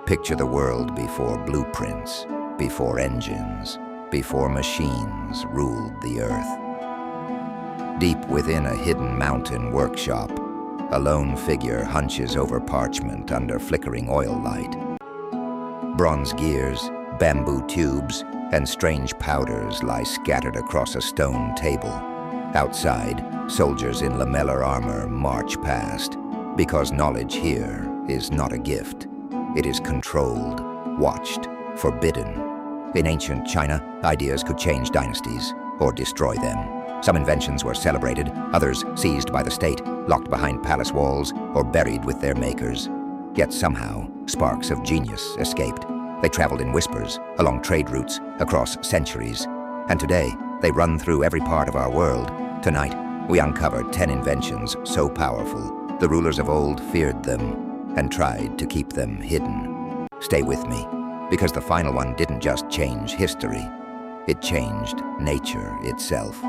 Picture the world before blueprints, before engines, before machines ruled the earth. Deep within a hidden mountain workshop, a lone figure hunches over parchment under flickering oil light. Bronze gears, bamboo tubes, and strange powders lie scattered across a stone table. Outside, soldiers in lamellar armor march past, because knowledge here is not a gift. It is controlled, watched, forbidden. In ancient China, ideas could change dynasties or destroy them. Some inventions were celebrated, others seized by the state, locked behind palace walls, or buried with their makers. Yet somehow, sparks of genius escaped. They traveled in whispers, along trade routes, across centuries. And today, they run through every part of our world. Tonight, we uncovered 10 inventions so powerful, the rulers of old feared them and tried to keep them hidden. Stay with me, because the final one didn't just change history, it changed nature itself.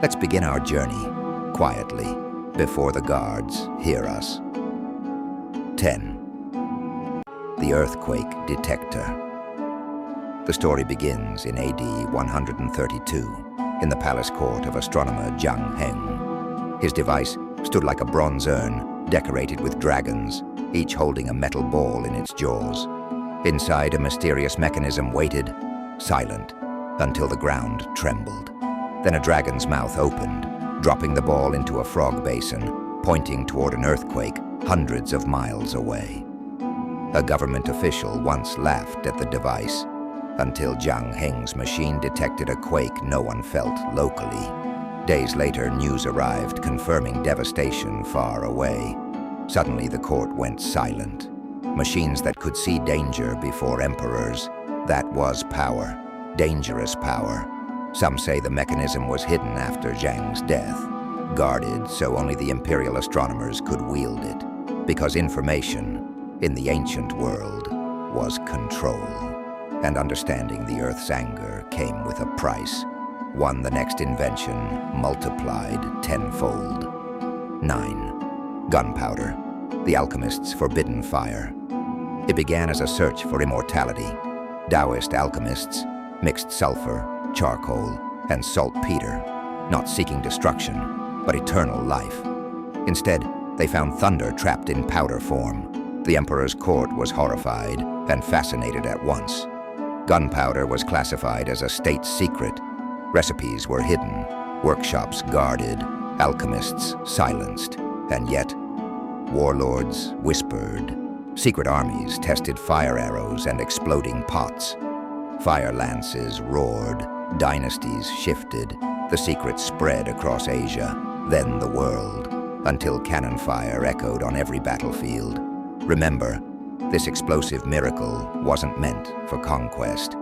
Let's begin our journey, quietly, before the guards hear us. 10. The Earthquake Detector. The story begins in AD 132, in the palace court of astronomer Zhang Heng. His device stood like a bronze urn, decorated with dragons, each holding a metal ball in its jaws. Inside, a mysterious mechanism waited, silent, until the ground trembled. Then a dragon's mouth opened, dropping the ball into a frog basin, pointing toward an earthquake hundreds of miles away. A government official once laughed at the device, until Zhang Heng's machine detected a quake no one felt locally. Days later, news arrived confirming devastation far away. Suddenly, the court went silent. Machines that could see danger before emperors. That was power, dangerous power. Some say the mechanism was hidden after Zhang's death, guarded so only the imperial astronomers could wield it, because information, in the ancient world, was control. And understanding the Earth's anger came with a price, one the next invention multiplied tenfold. 9. Gunpowder, the alchemist's forbidden fire. It began as a search for immortality. Taoist alchemists mixed sulfur, charcoal, and saltpeter, not seeking destruction, but eternal life. Instead, they found thunder trapped in powder form. The emperor's court was horrified and fascinated at once. Gunpowder was classified as a state secret. Recipes were hidden, workshops guarded, alchemists silenced, and yet warlords whispered. Secret armies tested fire arrows and exploding pots. Fire lances roared, dynasties shifted, the secret spread across Asia, then the world, until cannon fire echoed on every battlefield. Remember, this explosive miracle wasn't meant for conquest.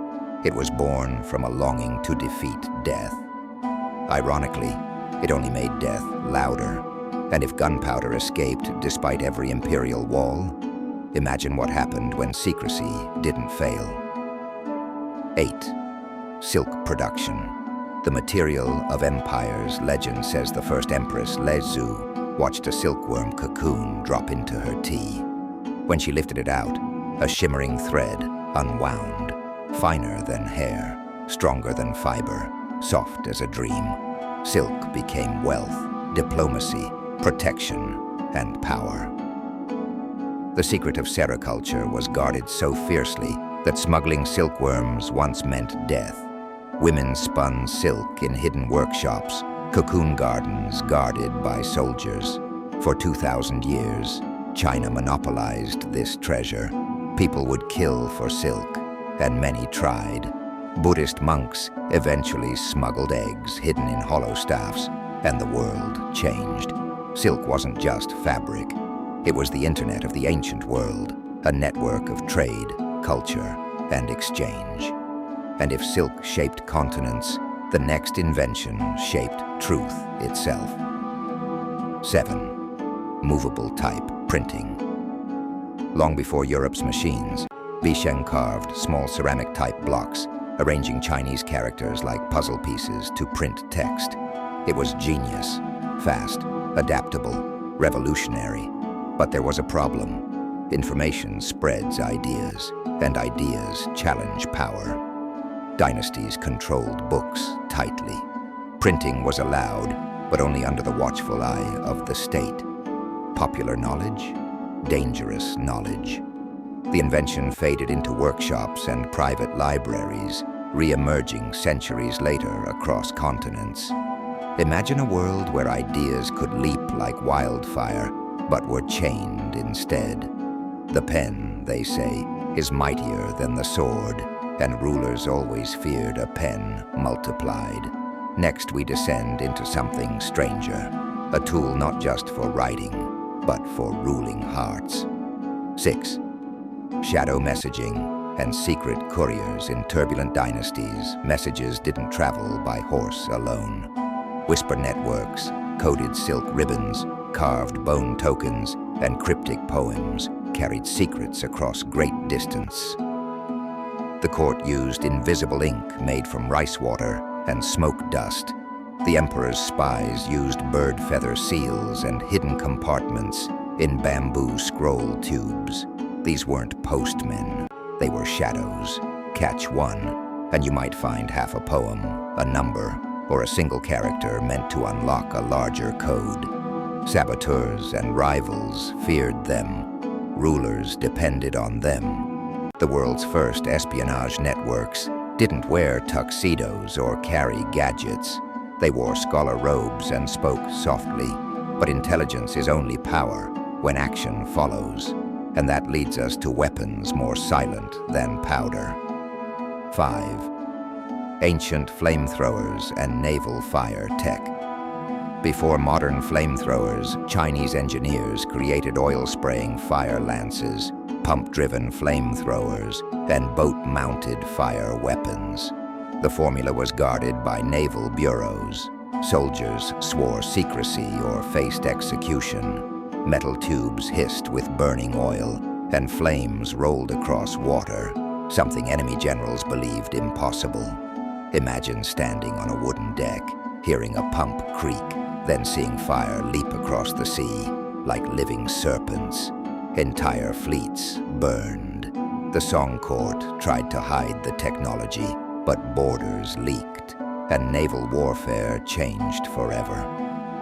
It was born from a longing to defeat death. Ironically, it only made death louder. And if gunpowder escaped despite every imperial wall, imagine what happened when secrecy didn't fail. 8. Silk production. The material of empires. Legend says the first empress, Lezu, watched a silkworm cocoon drop into her tea. When she lifted it out, a shimmering thread unwound, finer than hair, stronger than fiber, soft as a dream. Silk became wealth, diplomacy, protection, and power. The secret of sericulture was guarded so fiercely that smuggling silkworms once meant death. Women spun silk in hidden workshops, cocoon gardens guarded by soldiers. For 2,000 years, China monopolized this treasure. People would kill for silk, and many tried. Buddhist monks eventually smuggled eggs hidden in hollow staffs, and the world changed. Silk wasn't just fabric. It was the internet of the ancient world, a network of trade, culture, and exchange. And if silk shaped continents, the next invention shaped truth itself. 7. Movable type printing. Long before Europe's machines, Bisheng carved small ceramic-type blocks, arranging Chinese characters like puzzle pieces to print text. It was genius, fast, adaptable, revolutionary. But there was a problem. Information spreads ideas, and ideas challenge power. Dynasties controlled books tightly. Printing was allowed, but only under the watchful eye of the state. Popular knowledge, dangerous knowledge. The invention faded into workshops and private libraries, re-emerging centuries later across continents. Imagine a world where ideas could leap like wildfire, but were chained instead. The pen, they say, is mightier than the sword, and rulers always feared a pen multiplied. Next, we descend into something stranger, a tool not just for writing, but for ruling hearts. 6. Shadow messaging and secret couriers. In turbulent dynasties, messages didn't travel by horse alone. Whisper networks, coded silk ribbons, carved bone tokens, and cryptic poems carried secrets across great distance. The court used invisible ink made from rice water and smoke dust. The emperor's spies used bird feather seals and hidden compartments in bamboo scroll tubes. These weren't postmen, they were shadows. Catch one, and you might find half a poem, a number, or a single character meant to unlock a larger code. Saboteurs and rivals feared them. Rulers depended on them. The world's first espionage networks didn't wear tuxedos or carry gadgets. They wore scholar robes and spoke softly. But intelligence is only power when action follows. And that leads us to weapons more silent than powder. 5. Ancient flamethrowers and naval fire tech. Before modern flamethrowers, Chinese engineers created oil-spraying fire lances, pump-driven flamethrowers, and boat-mounted fire weapons. The formula was guarded by naval bureaus. Soldiers swore secrecy or faced execution. Metal tubes hissed with burning oil, and flames rolled across water, something enemy generals believed impossible. Imagine standing on a wooden deck, hearing a pump creak, then seeing fire leap across the sea like living serpents. Entire fleets burned. The Song Court tried to hide the technology, but borders leaked, and naval warfare changed forever.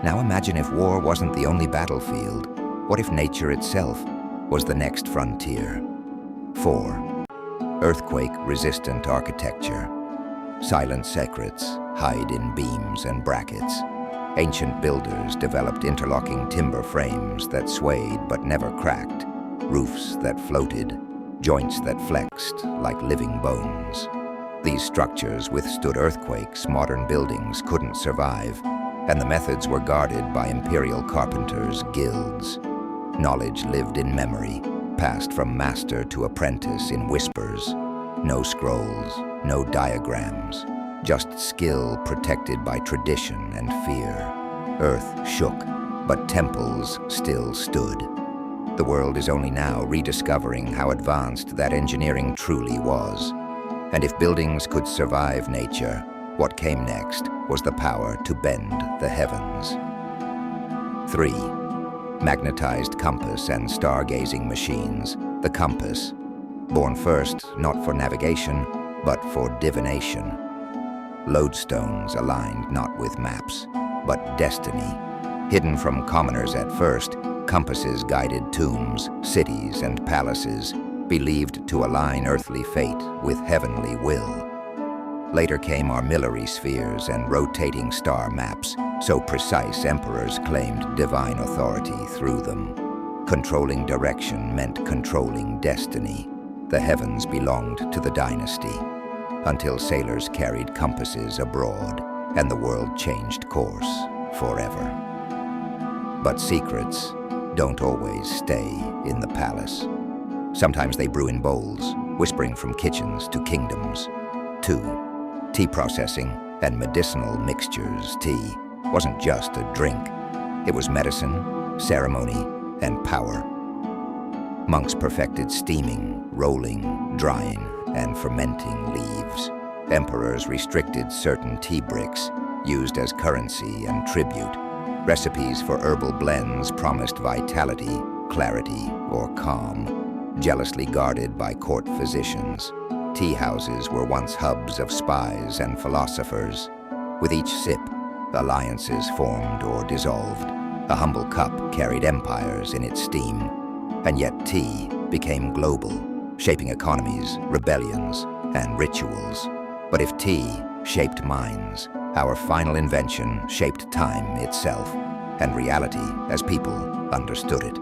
Now imagine if war wasn't the only battlefield. What if nature itself was the next frontier? 4. Earthquake-resistant architecture. Silent secrets hide in beams and brackets. Ancient builders developed interlocking timber frames that swayed but never cracked, roofs that floated, joints that flexed like living bones. These structures withstood earthquakes modern buildings couldn't survive, and the methods were guarded by imperial carpenters' guilds. Knowledge lived in memory, passed from master to apprentice in whispers. No scrolls, no diagrams, just skill protected by tradition and fear. Earth shook, but temples still stood. The world is only now rediscovering how advanced that engineering truly was. And if buildings could survive nature, what came next was the power to bend the heavens. 3. Magnetized compass and stargazing machines. The compass, born first not for navigation, but for divination. Lodestones aligned not with maps, but destiny. Hidden from commoners at first, compasses guided tombs, cities, and palaces, believed to align earthly fate with heavenly will. Later came armillary spheres and rotating star maps, so precise emperors claimed divine authority through them. Controlling direction meant controlling destiny. The heavens belonged to the dynasty, until sailors carried compasses abroad, and the world changed course forever. But secrets don't always stay in the palace. Sometimes they brew in bowls, whispering from kitchens to kingdoms. 2. Tea processing and medicinal mixtures. Tea wasn't just a drink. It was medicine, ceremony, and power. Monks perfected steaming, rolling, drying, and fermenting leaves. Emperors restricted certain tea bricks, used as currency and tribute. Recipes for herbal blends promised vitality, clarity, or calm. jealously guarded by court physicians. Tea houses were once hubs of spies and philosophers. With each sip, alliances formed or dissolved. A humble cup carried empires in its steam. And yet tea became global, shaping economies, rebellions, and rituals. But if tea shaped minds, our final invention shaped time itself, and reality as people understood it.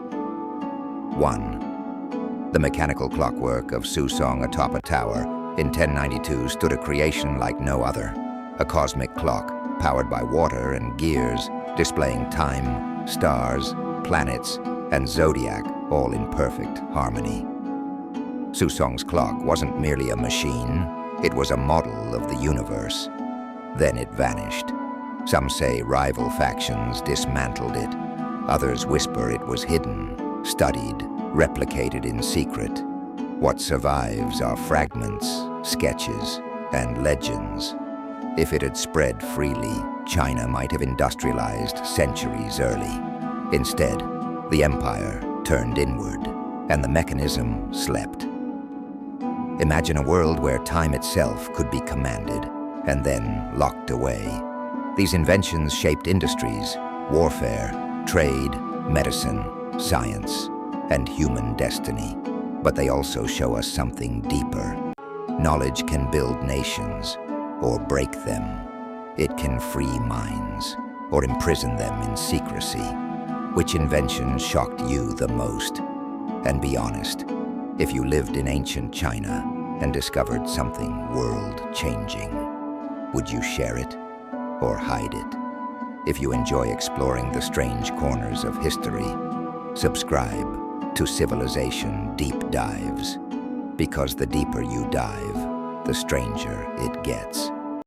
1. The mechanical clockwork of Susong atop a tower in 1092 stood a creation like no other. A cosmic clock, powered by water and gears, displaying time, stars, planets, and zodiac, all in perfect harmony. Susong's clock wasn't merely a machine, it was a model of the universe. Then it vanished. Some say rival factions dismantled it. Others whisper it was hidden, studied, replicated in secret. What survives are fragments, sketches, and legends. If it had spread freely, China might have industrialized centuries early. Instead, the empire turned inward, and the mechanism slept. Imagine a world where time itself could be commanded, and then locked away. These inventions shaped industries, warfare, trade, medicine, science, and human destiny. But they also show us something deeper. Knowledge can build nations, or break them. It can free minds, or imprison them in secrecy. Which invention shocked you the most? And be honest, if you lived in ancient China and discovered something world-changing, would you share it or hide it? If you enjoy exploring the strange corners of history, subscribe to Civilization Deep Dives, because the deeper you dive, the stranger it gets.